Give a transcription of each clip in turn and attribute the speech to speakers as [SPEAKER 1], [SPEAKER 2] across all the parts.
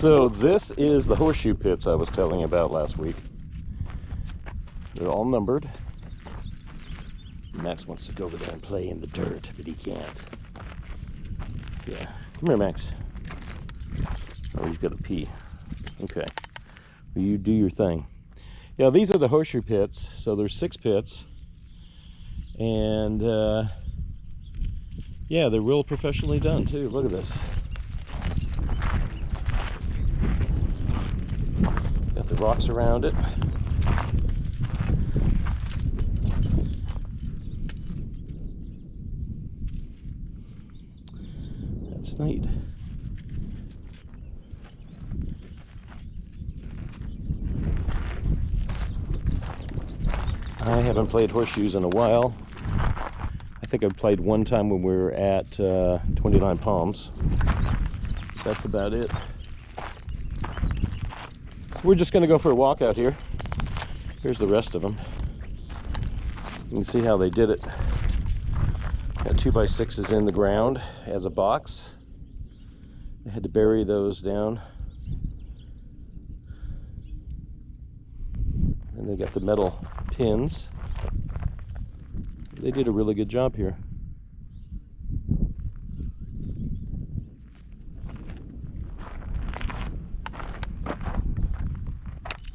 [SPEAKER 1] So this is the horseshoe pits I was telling you about last week. They're all numbered. Max wants to go over there and play in the dirt, but he can't. Yeah, come here, Max. Oh, he's got to pee. Okay, well, you do your thing. Yeah, these are the horseshoe pits. So there's 6 pits, and yeah, they're real professionally done too. Look at this. Got the rocks around it. That's neat. I haven't played horseshoes in a while. I think I played one time when we were at 29 Palms. That's about it. So we're just going to go for a walk out here. Here's the rest of them. You can see how they did it. Got 2x6s in the ground as a box. They had to bury those down. And they got the metal pins. They did a really good job here.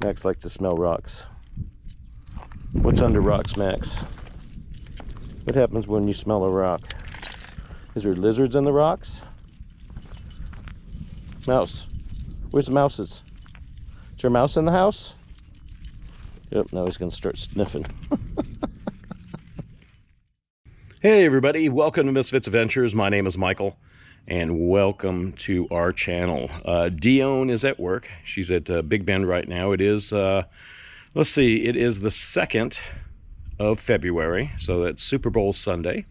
[SPEAKER 1] Max likes to smell rocks. What's under rocks, Max? What happens when you smell a rock? Is there lizards in the rocks? Mouse. Where's the mouses? Is there a mouse in the house? Yep, now he's going to start sniffing. Hey everybody, welcome to MS FITZ'S Adventures. My name is Michael, and welcome to our channel. Dione is at work. She's at Big Bend right now. It is, let's see, it is the 2nd of February, so that's Superbowl Sunday.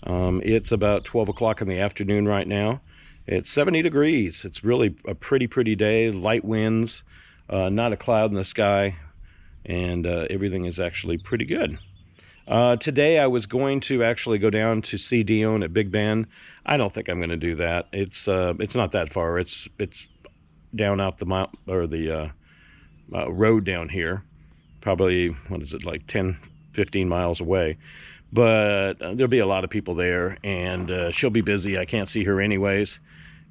[SPEAKER 1] It's about 12 o'clock in the afternoon right now. It's 70 degrees. It's really a pretty day. Light winds, not a cloud in the sky, and everything is actually pretty good. Today I was going to actually go down to see Dione at Big Bend. I don't think I'm going to do that. It's not that far. It's down out the mount, or the road down here. Probably, what is it, like 10-15 miles away. But there'll be a lot of people there, and she'll be busy. I can't see her anyways.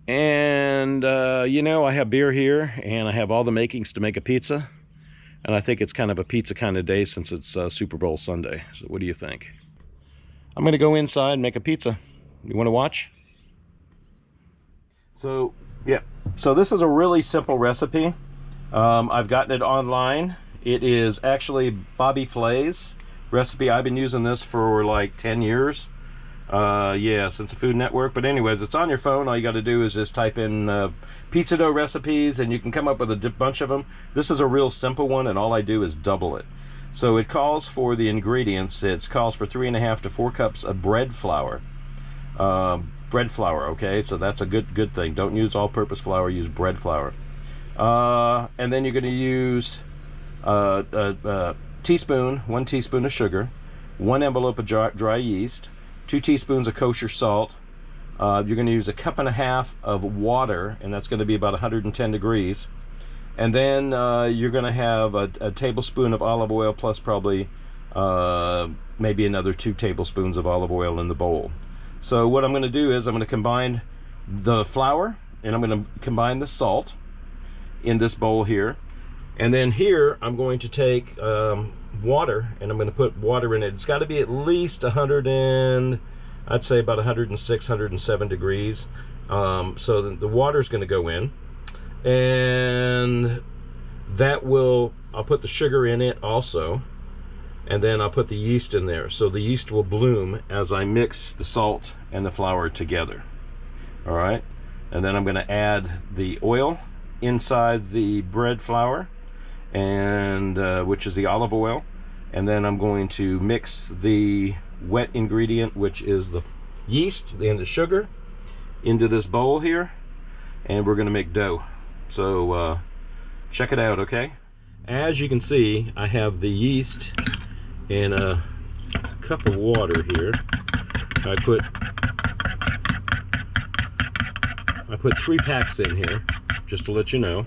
[SPEAKER 1] And you know, I have beer here, and I have all the makings to make a pizza. And I think it's kind of a pizza kind of day since it's Super Bowl Sunday. So what do you think? I'm going to go inside and make a pizza. You want to watch? So, yeah. So this is a really simple recipe. I've gotten it online. It is actually Bobby Flay's recipe. I've been using this for like 10 years. Yeah, since the Food Network. But anyways, it's on your phone. All you got to do is just type in pizza dough recipes, and you can come up with a bunch of them. This is a real simple one, and all I do is double it. So it calls for the ingredients. It calls for 3.5 to 4 cups of bread flour. Okay, so that's a good thing. Don't use all-purpose flour. Use bread flour. And then you're going to use a teaspoon, 1 teaspoon of sugar, 1 envelope of dry yeast, 2 teaspoons of kosher salt. You're going to use 1.5 cups of water, and that's going to be about 110 degrees. And then you're going to have a tablespoon of olive oil, plus probably maybe another 2 tablespoons of olive oil in the bowl. So what I'm going to do is I'm going to combine the flour, and I'm going to combine the salt in this bowl here. And then here I'm going to take water, and I'm going to put water in it. It's got to be at least I'd say about 106, 107 degrees. So the water's going to go in, and that I'll put the sugar in it also, and then I'll put the yeast in there. So the yeast will bloom as I mix the salt and the flour together. All right, and then I'm going to add the oil inside the bread flour, and which is the olive oil, and then I'm going to mix the wet ingredient, which is the yeast and the sugar, into this bowl here, and we're going to make dough. So check it out. Okay, as you can see, I have the yeast in a cup of water here. I put 3 packs in here. just to let you know.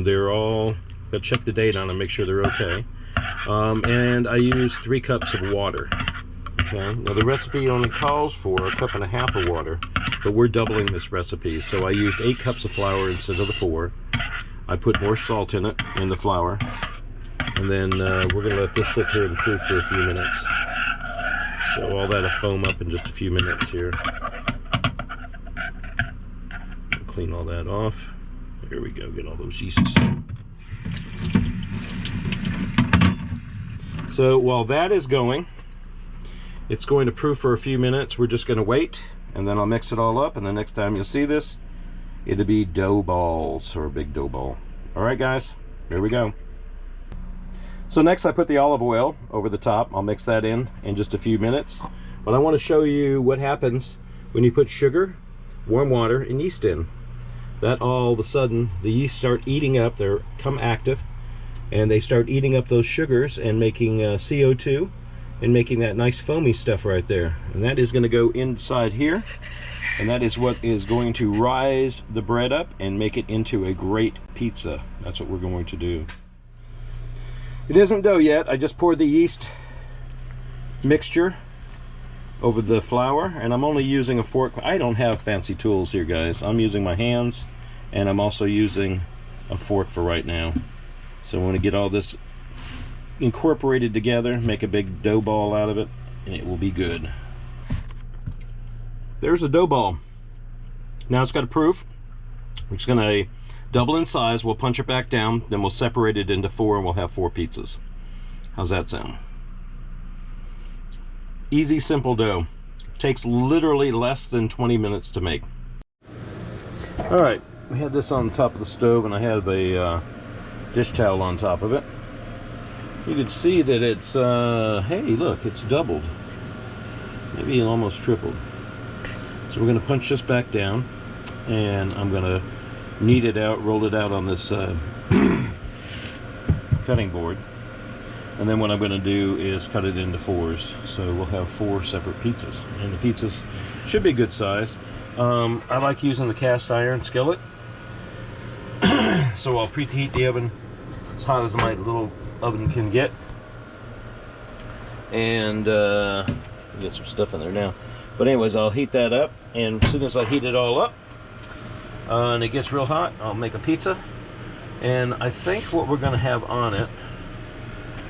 [SPEAKER 1] They're all, got to check the date on them, make sure they're okay. And I use 3 cups of water. Okay, now the recipe only calls for 1.5 cups of water, but we're doubling this recipe, so I used 8 cups of flour instead of the 4. I put more salt in it, in the flour, and then we're going to let this sit here and cool for a few minutes. So all that'll foam up in just a few minutes here. Clean all that off. Here we go, get all those yeasts. So while that is going, it's going to proof for a few minutes. We're just going to wait, and then I'll mix it all up, and the next time you'll see this, it'll be dough balls, or a big dough ball. All right, guys, here we go. So next I put the olive oil over the top. I'll mix that in just a few minutes. But I want to show you what happens when you put sugar, warm water, and yeast in. That all of a sudden, the yeast start eating up, they become active, and they start eating up those sugars and making CO2 and making that nice foamy stuff right there. And that is going to go inside here, and that is what is going to rise the bread up and make it into a great pizza. That's what we're going to do. It isn't dough yet. I just poured the yeast mixture over the flour, and I'm only using a fork. I don't have fancy tools here, guys. I'm using my hands, and I'm also using a fork for right now. So I want to get all this incorporated together, make a big dough ball out of it, and it will be good. There's a dough ball. Now it's got a proof. We're just going to double in size. We'll punch it back down, then we'll separate it into 4, and we'll have 4 pizzas. How's that sound? Easy, simple dough. Takes literally less than 20 minutes to make. All right, we had this on top of the stove, and I have a dish towel on top of it. You can see that it's, hey, look, it's doubled. Maybe almost tripled. So we're going to punch this back down, and I'm going to knead it out, roll it out on this cutting board. And then what I'm going to do is cut it into 4s. So we'll have 4 separate pizzas. And the pizzas should be good size. I like using the cast iron skillet. So I'll preheat the oven as hot as my little oven can get. And get some stuff in there now. But anyways, I'll heat that up. And as soon as I heat it all up, and it gets real hot, I'll make a pizza. And I think what we're going to have on it,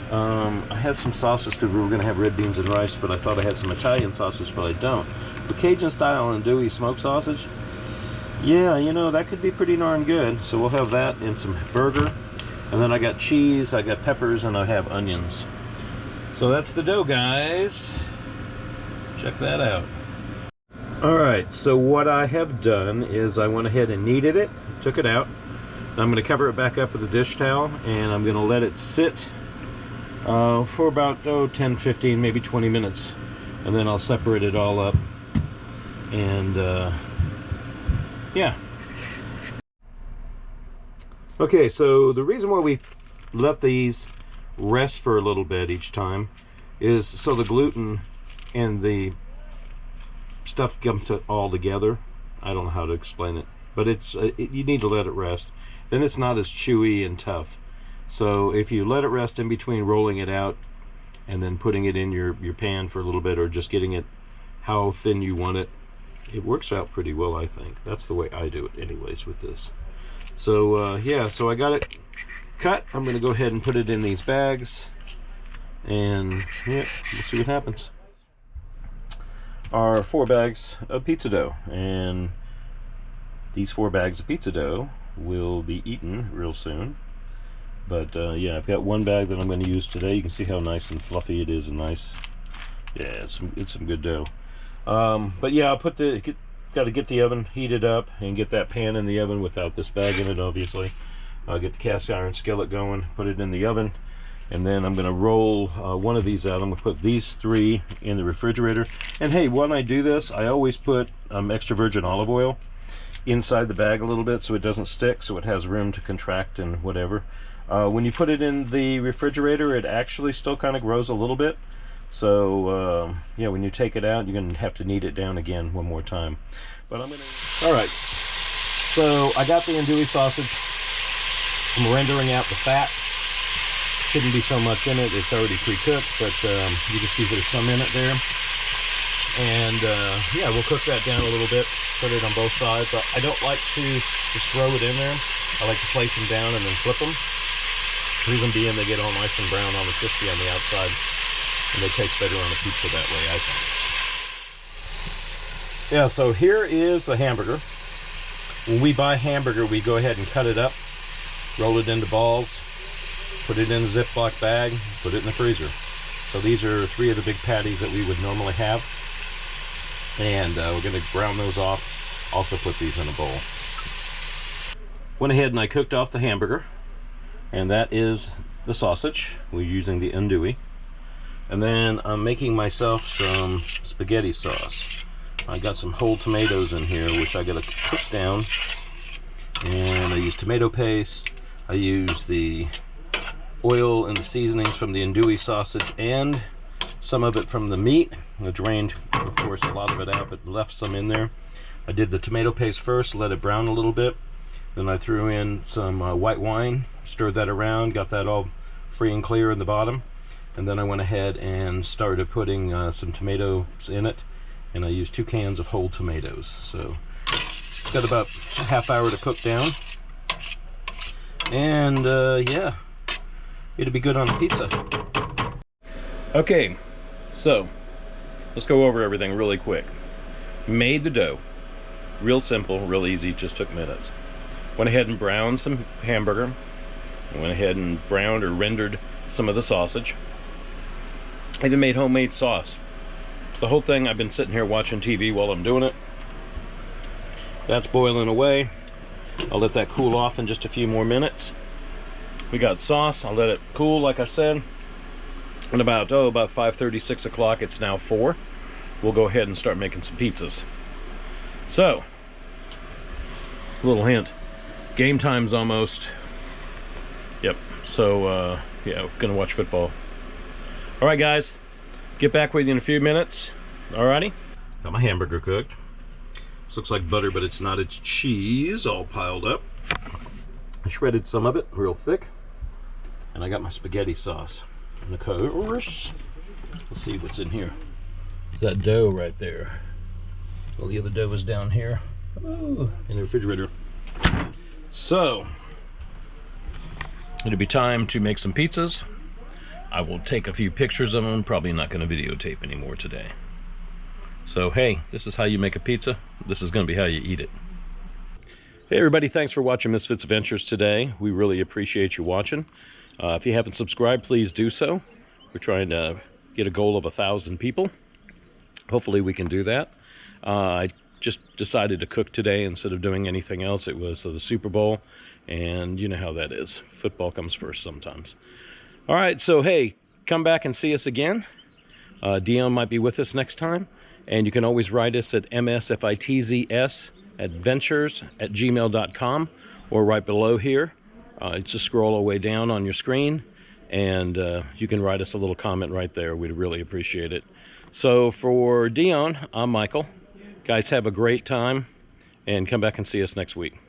[SPEAKER 1] I had some sauces because we were going to have red beans and rice, but I thought I had some Italian sausage, but I don't. The Cajun style andouille smoked sausage, yeah, you know, that could be pretty darn good. So we'll have that and some burger. And then I got cheese, I got peppers, and I have onions. So that's the dough, guys. Check that out. Alright, so what I have done is I went ahead and kneaded it, took it out. I'm going to cover it back up with a dish towel, and I'm going to let it sit for about 10, 15, maybe 20 minutes. And then I'll separate it all up. And yeah. Okay, so the reason why we let these rest for a little bit each time is so the gluten and the stuff comes all together. I don't know how to explain it, but it's you need to let it rest. Then it's not as chewy and tough. So if you let it rest in between rolling it out and then putting it in your pan for a little bit, or just getting it how thin you want it, it works out pretty well, I think. That's the way I do it anyways with this. So yeah, so I got it cut. I'm going to go ahead and put it in these bags, and yeah, we'll see what happens. Our 4 bags of pizza dough, and these 4 bags of pizza dough will be eaten real soon. But yeah, I've got 1 bag that I'm going to use today. You can see how nice and fluffy it is, and nice. Yeah, it's some good dough. But yeah, I'll put got to get the oven heated up and get that pan in the oven without this bag in it, obviously. I'll get the cast iron skillet going, put it in the oven, and then I'm going to roll one of these out. I'm going to put these 3 in the refrigerator. And hey, when I do this, I always put extra virgin olive oil inside the bag a little bit so it doesn't stick, so it has room to contract and whatever. When you put it in the refrigerator, it actually still kind of grows a little bit. So yeah, when you take it out, you're going to have to knead it down again one more time. But I'm going to... All right, So I got the andouille sausage. I'm rendering out the fat. Shouldn't be so much in it. It's already pre-cooked, but you can see there's some in it there. And yeah, we'll cook that down a little bit. Put it on both sides. I don't like to just throw it in there. I like to place them down and then flip them. Reason being, they get all nice and brown on the crispy on the outside, and they taste better on a pizza that way, I think. Yeah, so here is the hamburger. When we buy hamburger, we go ahead and cut it up, roll it into balls, put it in a Ziploc bag, put it in the freezer. So these are 3 of the big patties that we would normally have. And we're going to brown those off. Also put these in a bowl. Went ahead and I cooked off the hamburger. And that is the sausage. We're using the andouille. And then I'm making myself some spaghetti sauce. I got some whole tomatoes in here, which I got to cook down. And I use tomato paste. I use the oil and the seasonings from the andouille sausage and some of it from the meat. I drained, of course, a lot of it out, but left some in there. I did the tomato paste first, let it brown a little bit. Then I threw in some white wine, stirred that around, got that all free and clear in the bottom. And then I went ahead and started putting some tomatoes in it. And I used 2 cans of whole tomatoes. So it's got about a half hour to cook down. And yeah, it'll be good on a pizza. Okay, so let's go over everything really quick. Made the dough. Real simple, real easy, just took minutes. Went ahead and browned some hamburger. Went ahead and browned or rendered some of the sausage. I even made homemade sauce. The whole thing, I've been sitting here watching TV while I'm doing it. That's boiling away. I'll let that cool off in just a few more minutes. We got sauce. I'll let it cool, like I said. And about 5:30, 6 o'clock, it's now 4. We'll go ahead and start making some pizzas. So, a little hint. Game time's almost. Yep. So, yeah, we're gonna watch football. All right, guys. Get back with you in a few minutes. Alrighty. Got my hamburger cooked. This looks like butter, but it's not. It's cheese all piled up. I shredded some of it real thick. And I got my spaghetti sauce. And of course, let's see what's in here. That dough right there. All the other dough is down here. Oh, in the refrigerator. So, it'll be time to make some pizzas. I will take a few pictures of them. Probably not going to videotape anymore today. So, hey, this is how you make a pizza. This is going to be how you eat it. Hey, everybody. Thanks for watching Misfits Adventures today. We really appreciate you watching. If you haven't subscribed, please do so. We're trying to get a goal of 1,000 people. Hopefully we can do that. I just decided to cook today instead of doing anything else. It was the Super Bowl, and you know how that is. Football comes first sometimes. All right, so hey, come back and see us again. Dione might be with us next time, and you can always write us at msfitzsadventures@gmail.com or right below here. Just scroll all the way down on your screen, and you can write us a little comment right there. We'd really appreciate it. So for Dione, I'm Michael. Guys, have a great time, and come back and see us next week.